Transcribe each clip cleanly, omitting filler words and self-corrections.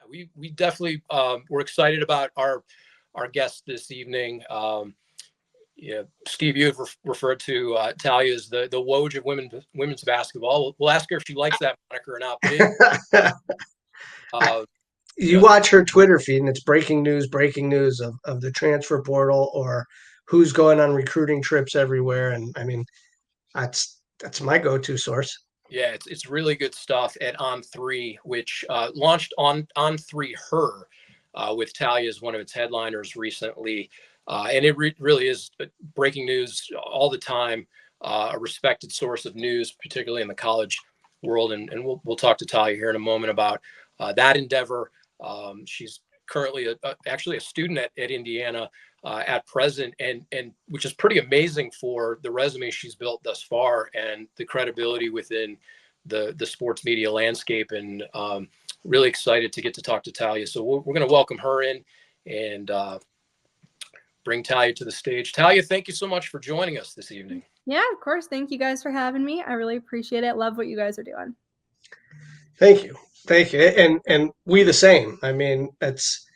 We definitely we're excited about our guest this evening. Yeah, Steve, you have referred to Talia as the Woj of women's basketball. We'll ask her if she likes that moniker or not. But you watch her Twitter feed, and it's breaking news of the transfer portal or who's going on recruiting trips everywhere. And I mean, that's my go-to source. Yeah, it's really good stuff at On3, which launched On3 Her with Talia as one of its headliners recently. And it really is breaking news all the time, a respected source of news, particularly in the college world. And we'll talk to Talia here in a moment about that endeavor. She's currently actually a student at Indiana at present, and which is pretty amazing for the resume she's built thus far and the credibility within the sports media landscape. And really excited to get to talk to Talia. So we're going to welcome her in and bring Talia to the stage. Talia, thank you so much for joining us this evening. Yeah, of course. Thank you guys for having me. I really appreciate it. Love what you guys are doing. Thank you. And we the same. I mean, it's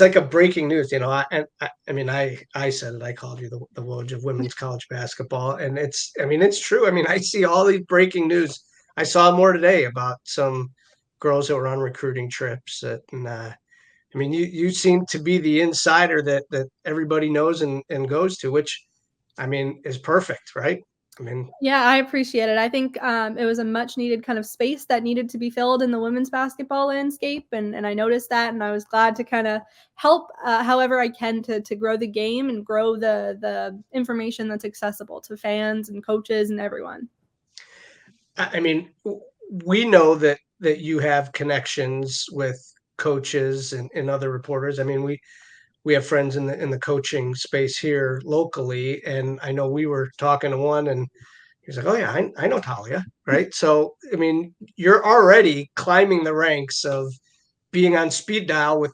like a breaking news, you know. I mean, I said it. I called you the Woj of women's college basketball, and it's true. I mean, I see all these breaking news. I saw more today about some girls who were on recruiting trips, and I mean, you seem to be the insider that everybody knows and goes to, which I mean is perfect, right? I mean, yeah, I appreciate it. I think it was a much needed kind of space that needed to be filled in the women's basketball landscape. And I noticed that, and I was glad to kind of help however I can to grow the game and grow the information that's accessible to fans and coaches and everyone. I mean, we know that you have connections with coaches and other reporters. I mean, we have friends in the coaching space here locally, and I know we were talking to one, and he's like, "Oh yeah, I know Talia, right?" So I mean, you're already climbing the ranks of being on speed dial with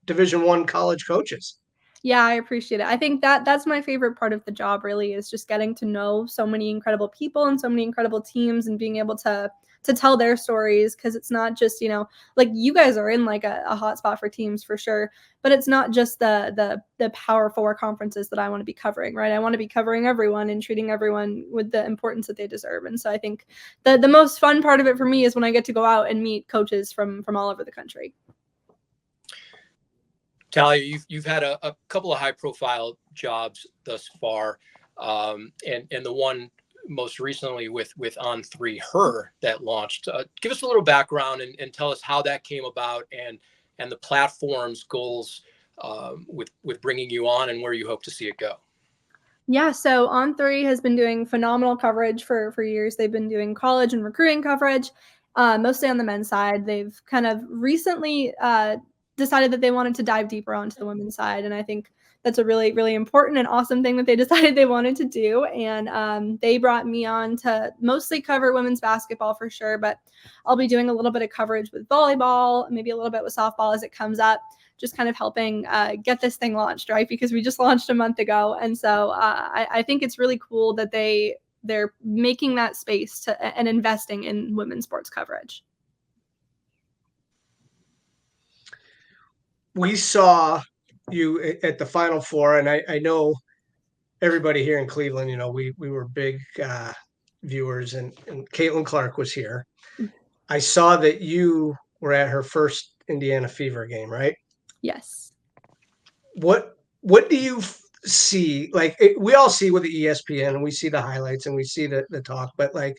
Division I college coaches. Yeah, I appreciate it. I think that's my favorite part of the job really is just getting to know so many incredible people and so many incredible teams and being able to tell their stories, because it's not just, like you guys are in like a hot spot for teams for sure, but it's not just the Power Four conferences that I want to be covering, right? I want to be covering everyone and treating everyone with the importance that they deserve. And so I think the most fun part of it for me is when I get to go out and meet coaches from all over the country. Talia, you've had a couple of high-profile jobs thus far, and the one most recently with On3 Her that launched. Give us a little background and tell us how that came about and the platform's goals with bringing you on and where you hope to see it go. Yeah, so On3 has been doing phenomenal coverage for years. They've been doing college and recruiting coverage, mostly on the men's side. They've kind of recently decided that they wanted to dive deeper onto the women's side, and I think that's a really, really important and awesome thing that they decided they wanted to do. And they brought me on to mostly cover women's basketball for sure, but I'll be doing a little bit of coverage with volleyball, maybe a little bit with softball as it comes up, just kind of helping get this thing launched, right? Because we just launched a month ago. And so I think it's really cool that they're making that space and investing in women's sports coverage. We saw you at the Final Four, and I know everybody here in Cleveland, we were big viewers, and Caitlin Clark was here. I saw that you were at her first Indiana Fever game, right? Yes. What do you see? Like we all see with the ESPN, and we see the highlights, and we see the talk, but like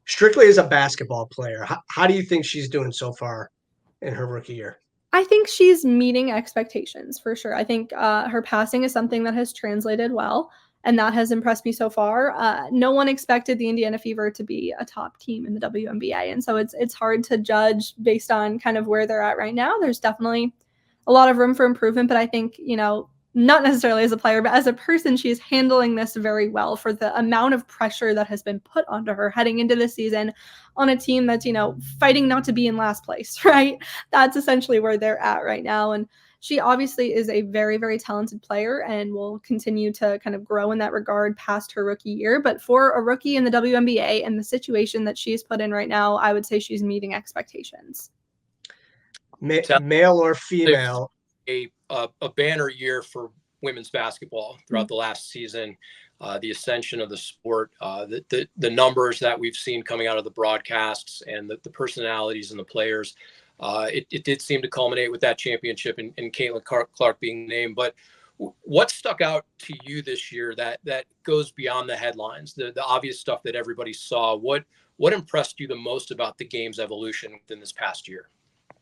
strictly as a basketball player, how do you think she's doing so far in her rookie year? I think she's meeting expectations for sure. I think her passing is something that has translated well, and that has impressed me so far. No one expected the Indiana Fever to be a top team in the WNBA, and so it's hard to judge based on kind of where they're at right now. There's definitely a lot of room for improvement, but I think, not necessarily as a player, but as a person, she's handling this very well for the amount of pressure that has been put onto her heading into the season on a team that's, fighting not to be in last place, right? That's essentially where they're at right now. And she obviously is a very, very talented player and will continue to kind of grow in that regard past her rookie year. But for a rookie in the WNBA and the situation that she's put in right now, I would say she's meeting expectations. male or female. A banner year for women's basketball throughout the last season. The ascension of the sport, the numbers that we've seen coming out of the broadcasts, and the personalities and the players. It did seem to culminate with that championship and Caitlin Clark being named. But what stuck out to you this year that goes beyond the headlines, the obvious stuff that everybody saw? What impressed you the most about the game's evolution within this past year?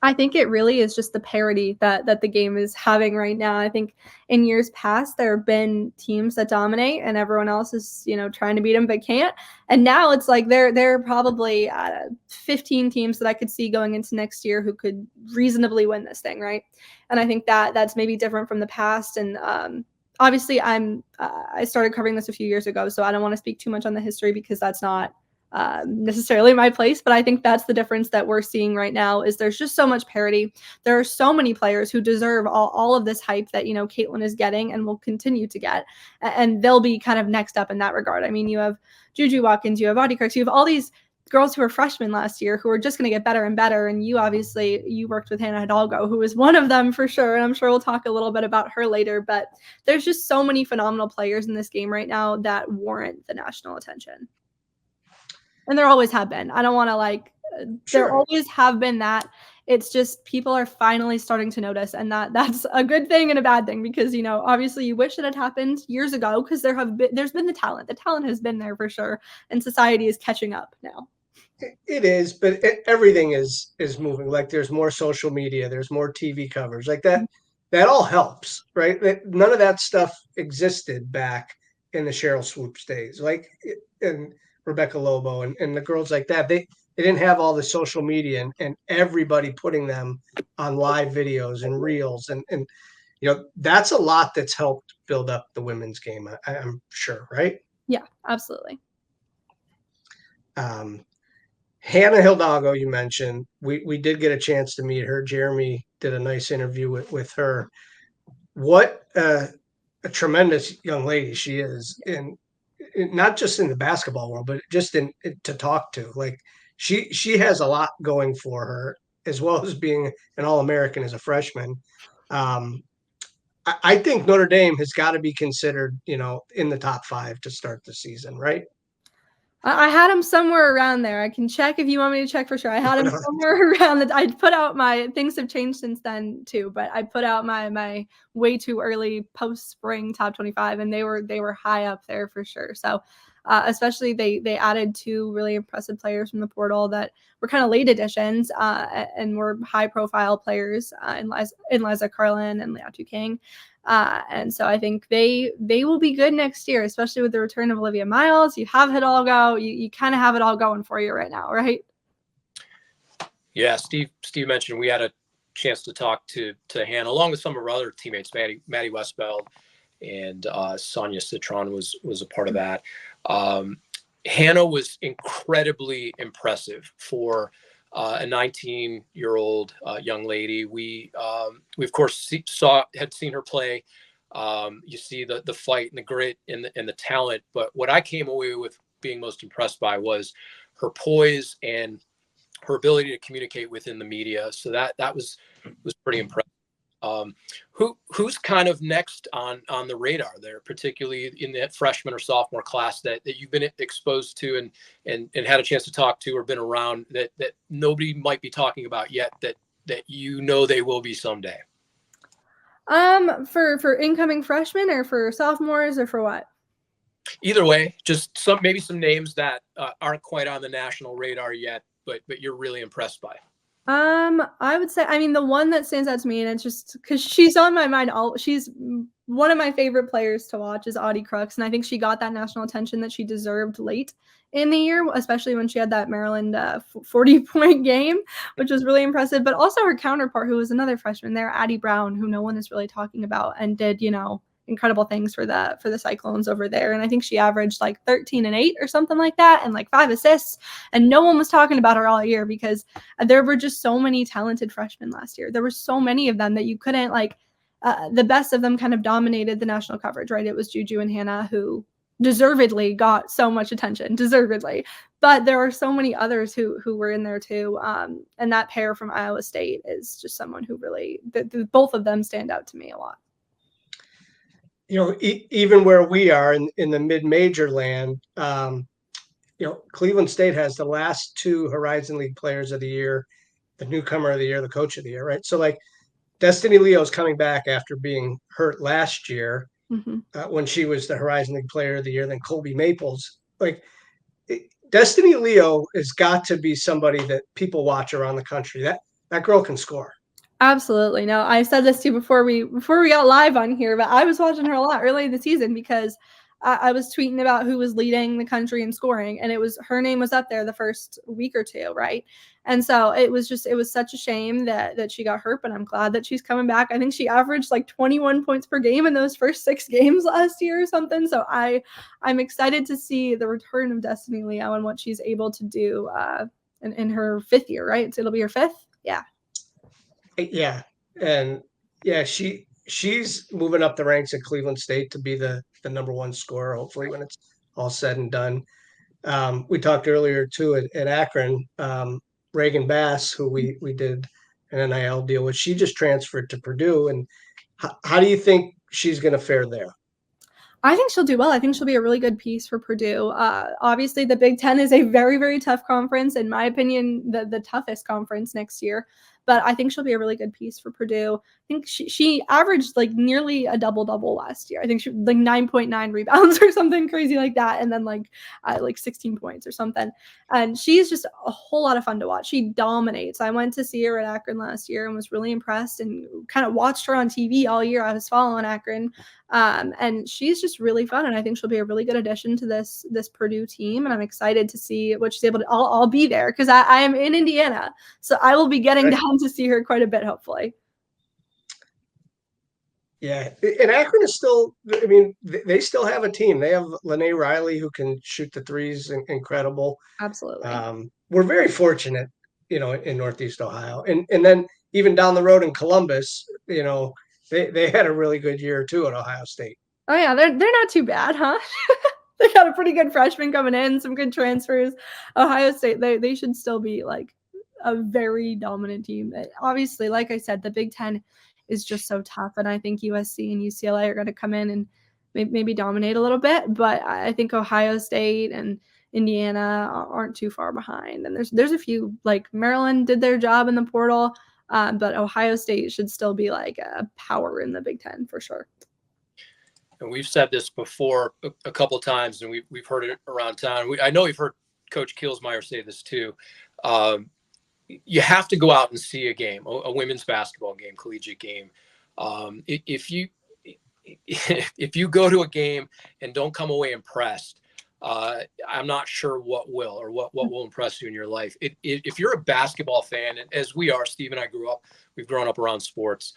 I think it really is just the parity that the game is having right now. I think in years past, there have been teams that dominate and everyone else is, trying to beat them but can't. And now it's like there are probably 15 teams that I could see going into next year who could reasonably win this thing, right? And I think that's maybe different from the past. And obviously, I started covering this a few years ago, so I don't want to speak too much on the history because that's not necessarily my place, but I think that's the difference that we're seeing right now is there's just so much parity. There are so many players who deserve all of this hype that, Caitlin is getting and will continue to get, and they'll be kind of next up in that regard. I mean, you have Juju Watkins, you have Audie Crooks, you have all these girls who were freshmen last year who are just going to get better and better. And you worked with Hannah Hidalgo, who is one of them for sure. And I'm sure we'll talk a little bit about her later, but there's just so many phenomenal players in this game right now that warrant the national attention. And there always have been. I don't want to there always have been that. It's just people are finally starting to notice, and that's a good thing and a bad thing because, obviously you wish it had happened years ago because there's been the talent. The talent has been there for sure, and society is catching up now. It is, but everything is moving. Like there's more social media, there's more TV covers like that. That all helps, right? None of that stuff existed back in the Cheryl Swoops days. And Rebecca Lobo and the girls like that, they didn't have all the social media and everybody putting them on live videos and reels. And that's a lot that's helped build up the women's game, I'm sure, right? Yeah, absolutely. Hannah Hidalgo, you mentioned, we did get a chance to meet her. Jeremy did a nice interview with her. What a tremendous young lady she is. And not just in the basketball world, but just to talk to. Like she has a lot going for her, as well as being an All-American as a freshman. I think Notre Dame has got to be considered, in the top 5 to start the season, right? I had him somewhere around there. I can check if you want me to check for sure. I had him somewhere around that. I put out things have changed since then too, but I put out my way too early post-spring top 25, and they were high up there for sure. So especially they added 2 really impressive players from the portal that were kind of late additions and were high profile players in Liza Carlin and Liatu King. And so I think they will be good next year, especially with the return of Olivia Miles. You have Hidalgo. You kind of have it all going for you right now, right? Yeah, Steve mentioned we had a chance to talk to Hannah along with some of our other teammates. Maddie Westbeld and Sonia Citron was a part of that. Hannah was incredibly impressive for a 19-year-old young lady. We of course had seen her play. You see the fight and the grit and the talent. But what I came away with being most impressed by was her poise and her ability to communicate within the media. So that was pretty impressive. Who's kind of next on the radar there, particularly in that freshman or sophomore class that you've been exposed to and had a chance to talk to or been around that nobody might be talking about yet that they will be someday? For incoming freshmen or for sophomores or for what? Either way, just maybe some names that aren't quite on the national radar yet, but you're really impressed by. I would say, the one that stands out to me, and it's just because she's on my mind, she's one of my favorite players to watch is Audie Crooks. And I think she got that national attention that she deserved late in the year, especially when she had that Maryland 40-point game, which was really impressive. But also her counterpart, who was another freshman there, Addie Brown, who no one is really talking about and did, incredible things for the Cyclones over there. And I think she averaged 13 and 8 or something like that, and 5 assists. And no one was talking about her all year because there were just so many talented freshmen last year. There were so many of them that you couldn't the best of them kind of dominated the national coverage, right? It was Juju and Hannah who deservedly got so much attention, deservedly. But there are so many others who were in there too. And that pair from Iowa State is just someone who really, both of them stand out to me a lot. Even where we are in the mid-major land, Cleveland State has the last 2 Horizon League players of the year, the newcomer of the year, the coach of the year, right? So like Destiny Leo's coming back after being hurt last year when she was the Horizon League player of the year, then Colby Maples. Like Destiny Leo has got to be somebody that people watch around the country. That girl can score. Absolutely. No, I said this to you before we got live on here, but I was watching her a lot early in the season because I was tweeting about who was leading the country in scoring, and her name was up there the first week or two, right? And so it was such a shame that she got hurt, but I'm glad that she's coming back. I think she averaged like 21 points per game in those first 6 games last year or something. So I'm excited to see the return of Destiny Leo and what she's able to do in her 5th year, right? So it'll be her 5th. Yeah. Yeah. And yeah, she's moving up the ranks at Cleveland State to be the number 1 scorer, hopefully, when it's all said and done. We talked earlier too at Akron, Reagan Bass, who we did an NIL deal with, she just transferred to Purdue. And how do you think she's going to fare there? I think she'll do well. I think she'll be a really good piece for Purdue. Obviously, the Big Ten is a very, very tough conference. In my opinion, the toughest conference next year. But I think she'll be a really good piece for Purdue. I think she averaged like nearly a double-double last year. I think she like 9.9 rebounds or something crazy like that, and then like 16 points or something. And she's just a whole lot of fun to watch. She dominates. I went to see her at Akron last year and was really impressed and kind of watched her on TV all year. I was following Akron. And she's just really fun, and I think she'll be a really good addition to this Purdue team. And I'm excited to see what she's able to. I'll be there because I am in Indiana, so I will be getting down to see her quite a bit, hopefully. Yeah, and Akron is still. I mean, they still have a team. They have Lene Riley who can shoot the threes, incredible. Absolutely. We're very fortunate, in Northeast Ohio, and then even down the road in Columbus, they had a really good year too at Ohio State. Oh yeah, they're not too bad, huh? They got a pretty good freshman coming in, some good transfers. Ohio State, they should still be like a very dominant team. Obviously, like I said, the Big Ten is just so tough, and I think USC and UCLA are going to come in and maybe dominate a little bit. But I think Ohio State and Indiana aren't too far behind. And there's a few, like Maryland did their job in the portal, but Ohio State should still be like a power in the Big Ten for sure. And we've said this before a couple of times, and we've heard it around town. I know we've heard Coach Kielsmeyer say this too. You have to go out and see a game, a women's basketball game, collegiate game. If you go to a game and don't come away impressed, I'm not sure what will, or what will impress you in your life. If you're a basketball fan, as we are, Steve and I we've grown up around sports.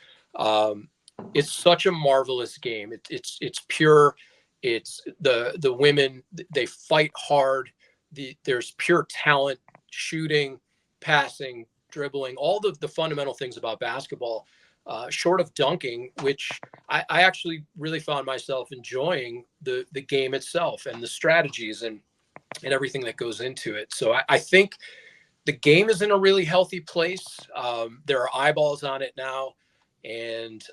It's such a marvelous game. It's pure. It's the women, they fight hard. There's pure talent, shooting, passing, dribbling, all the fundamental things about basketball, short of dunking, which I actually really found myself enjoying the game itself and the strategies and everything that goes into it. So I think the game is in a really healthy place. There are eyeballs on it now. And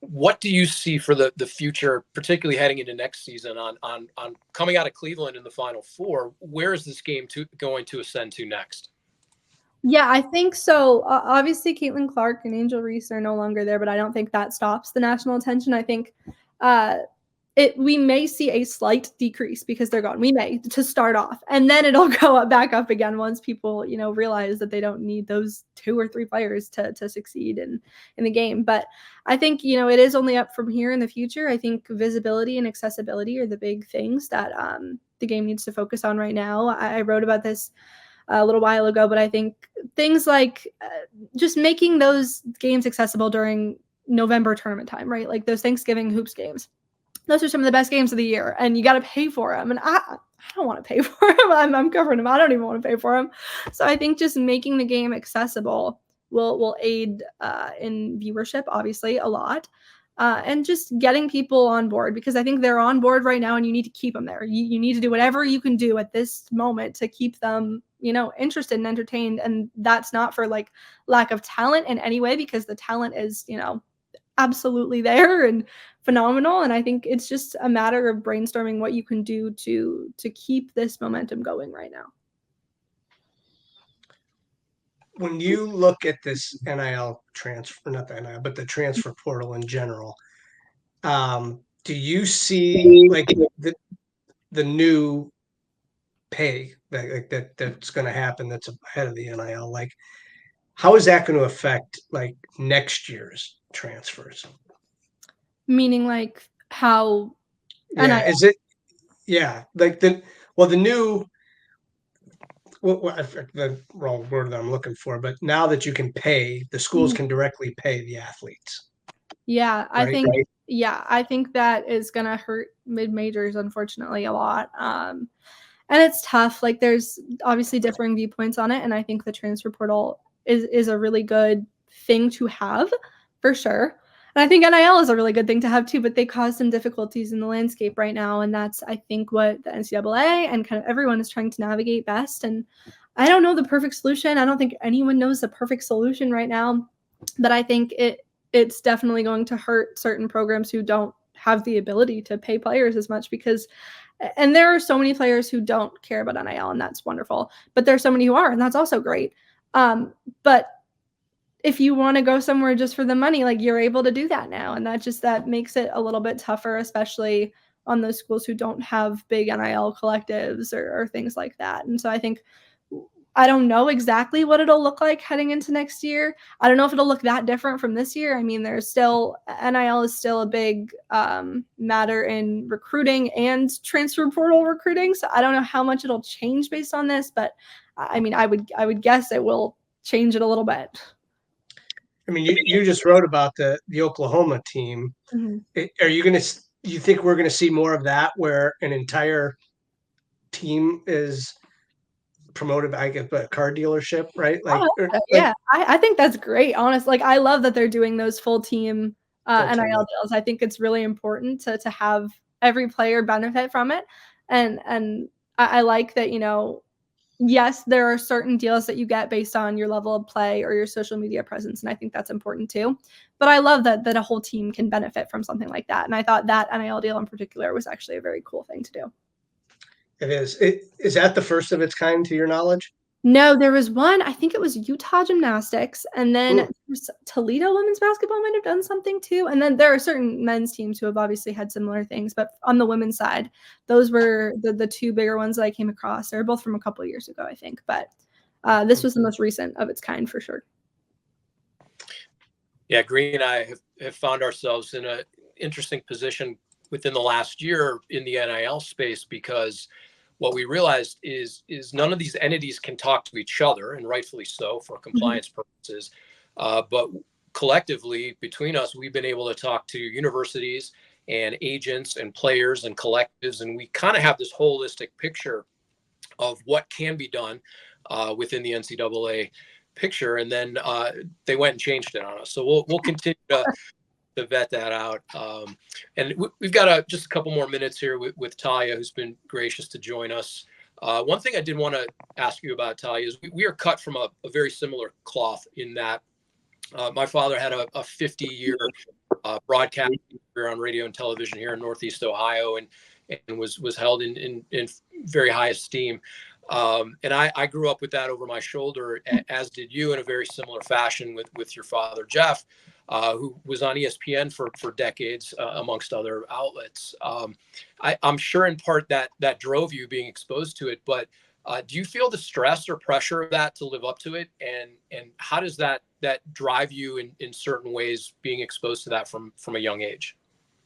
what do you see for the future, particularly heading into next season on coming out of Cleveland in the Final Four? Where is this game going to ascend to next? Yeah, I think so. Obviously, Caitlin Clark and Angel Reese are no longer there, but I don't think that stops the national attention. I think we may see a slight decrease because they're gone. We may, to start off, and then it'll go back up again once people, realize that they don't need those 2 or 3 players to succeed in the game. But I think, it is only up from here in the future. I think visibility and accessibility are the big things that the game needs to focus on right now. I wrote about this a little while ago, but I think things like just making those games accessible during November tournament time, right? Like those Thanksgiving hoops games. Those are some of the best games of the year, and you got to pay for them. And I don't want to pay for them. I'm covering them. I don't even want to pay for them. So I think just making the game accessible will aid in viewership, obviously, a lot. and just getting people on board, because I think they're on board right now and you need to keep them there. You need to do whatever you can do at this moment to keep them, interested and entertained. And that's not for like lack of talent in any way, because the talent is, absolutely there and phenomenal. And I think it's just a matter of brainstorming what you can do to keep this momentum going right now. When you look at this NIL transfer, not the NIL, but the transfer portal in general, do you see like the new pay that's going to happen that's ahead of the NIL? Like, how is that going to affect like next year's transfers? Meaning like how? Yeah, is it? Yeah, like the new. The wrong word that I'm looking for, but now that you can pay, the schools can directly pay the athletes. Yeah, Right? I think that is gonna hurt mid-majors, unfortunately, a lot. And it's tough. Like, there's obviously differing viewpoints on it, and I think the transfer portal is a really good thing to have, for sure. And I think NIL is a really good thing to have too, but they cause some difficulties in the landscape right now, and that's, I think, what the NCAA and kind of everyone is trying to navigate best. And I don't know the perfect solution. I don't think anyone knows the perfect solution right now, but I think it's definitely going to hurt certain programs who don't have the ability to pay players as much, because and there are so many players who don't care about NIL, and that's wonderful, but there's so many who are, and that's also great. But if you want to go somewhere just for the money, like, you're able to do that now, and that makes it a little bit tougher, especially on those schools who don't have big NIL collectives or things like that. And so I don't know exactly what it'll look like heading into next year. I don't know if it'll look that different from this year. I mean, there's still, NIL is still a big matter in recruiting and transfer portal recruiting. So I don't know how much it'll change based on this, but I mean, I would guess it will change it a little bit. I mean, you just wrote about the Oklahoma team. Mm-hmm. Are you going to? You think we're going to see more of that, where an entire team is promoted by a car dealership, right? Like, yeah, I think that's great. Honestly, like, I love that they're doing those full team NIL deals. I think it's really important to have every player benefit from it, and I like that. Yes, there are certain deals that you get based on your level of play or your social media presence, and I think that's important too. But I love that a whole team can benefit from something like that, and I thought that NIL deal in particular was actually a very cool thing to do. It is. Is that the first of its kind, to your knowledge? No, there was one, I think it was Utah Gymnastics, and then Toledo women's basketball might have done something too. And then there are certain men's teams who have obviously had similar things, but on the women's side, those were the two bigger ones that I came across. They're both from a couple of years ago, I think, but this was the most recent of its kind for sure. Yeah, Greenie and I have found ourselves in an interesting position within the last year in the NIL space, because what we realized is none of these entities can talk to each other, and rightfully so for compliance purposes. But collectively, between us, we've been able to talk to universities and agents and players and collectives, and we kind of have this holistic picture of what can be done within the NCAA picture. And then they went and changed it on us. So we'll continue to vet that out. And we've got just a couple more minutes here with Talia, who's been gracious to join us. One thing I did want to ask you about, Talia, is we are cut from a very similar cloth in that my father had a 50-year broadcast career on radio and television here in Northeast Ohio, and was held in very high esteem. And I grew up with that over my shoulder, as did you, in a very similar fashion with your father, Jeff, who was on ESPN for decades, amongst other outlets. I'm sure in part that drove you, being exposed to it, but do you feel the stress or pressure of that to live up to it? And how does that drive you in certain ways, being exposed to that from a young age?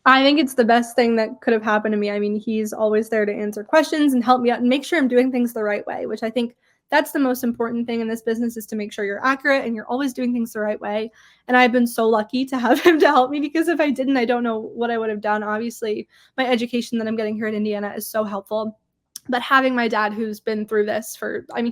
I think it's the best thing that could have happened to me. I mean, he's always there to answer questions and help me out and make sure I'm doing things the right way, which I think that's the most important thing in this business, is to make sure you're accurate and you're always doing things the right way. And I've been so lucky to have him to help me, because if I didn't, I don't know what I would have done. Obviously, my education that I'm getting here at Indiana is so helpful. But having my dad, who's been through this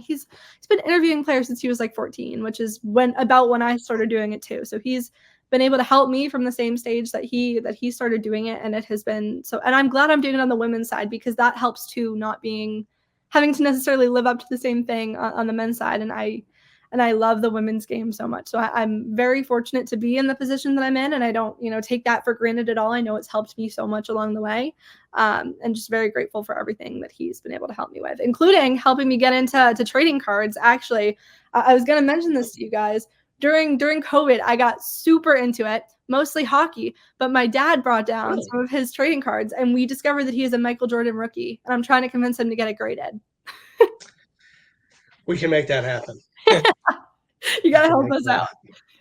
he's been interviewing players since he was like 14, which is when I started doing it too. So he's been able to help me from the same stage that he started doing it. And it has been so, and I'm glad I'm doing it on the women's side, because that helps too, not having to necessarily live up to the same thing on the men's side. And I love the women's game so much. So I'm very fortunate to be in the position that I'm in, and I don't, take that for granted at all. I know it's helped me so much along the way, and just very grateful for everything that he's been able to help me with, including helping me get into trading cards. Actually, I was going to mention this to you guys. During COVID, I got super into it, mostly hockey, but my dad brought down some of his trading cards, and we discovered that he is a Michael Jordan rookie, and I'm trying to convince him to get it graded. We can make that happen. You got to help us out.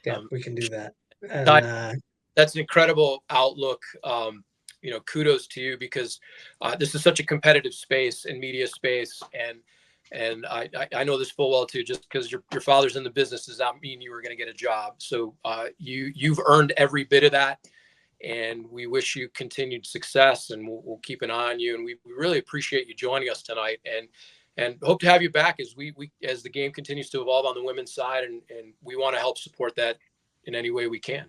Yeah, we can do that. And that's an incredible outlook. Kudos to you, because this is such a competitive space and media space, and I know this full well too. Just because your father's in the business does not mean you were going to get a job. So you've earned every bit of that, and we wish you continued success, and we'll keep an eye on you. And we really appreciate you joining us tonight, and hope to have you back as as the game continues to evolve on the women's side, and we want to help support that in any way we can.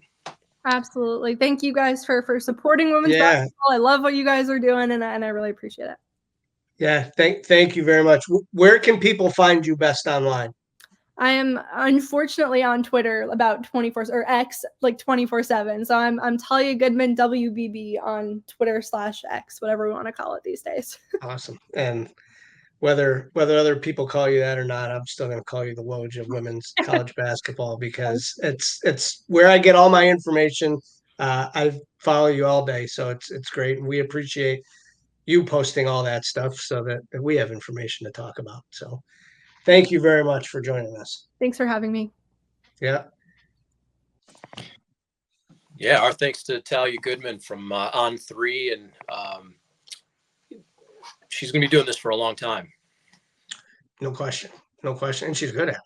Absolutely. Thank you guys for supporting women's basketball. I love what you guys are doing, and I really appreciate it. Yeah, thank you very much. Where can people find you best online? I am unfortunately on Twitter about 24 or X like 24/7. So I'm Talia Goodman WBB on Twitter/X, whatever we want to call it these days. Awesome. And whether other people call you that or not, I'm still going to call you the Woj of women's college basketball, because it's where I get all my information. I follow you all day, so it's great, and we appreciate you posting all that stuff so that we have information to talk about. So thank you very much for joining us. Thanks for having me. Yeah. Yeah, our thanks to Talia Goodman from On3, and she's going to be doing this for a long time. No question. And she's good at it.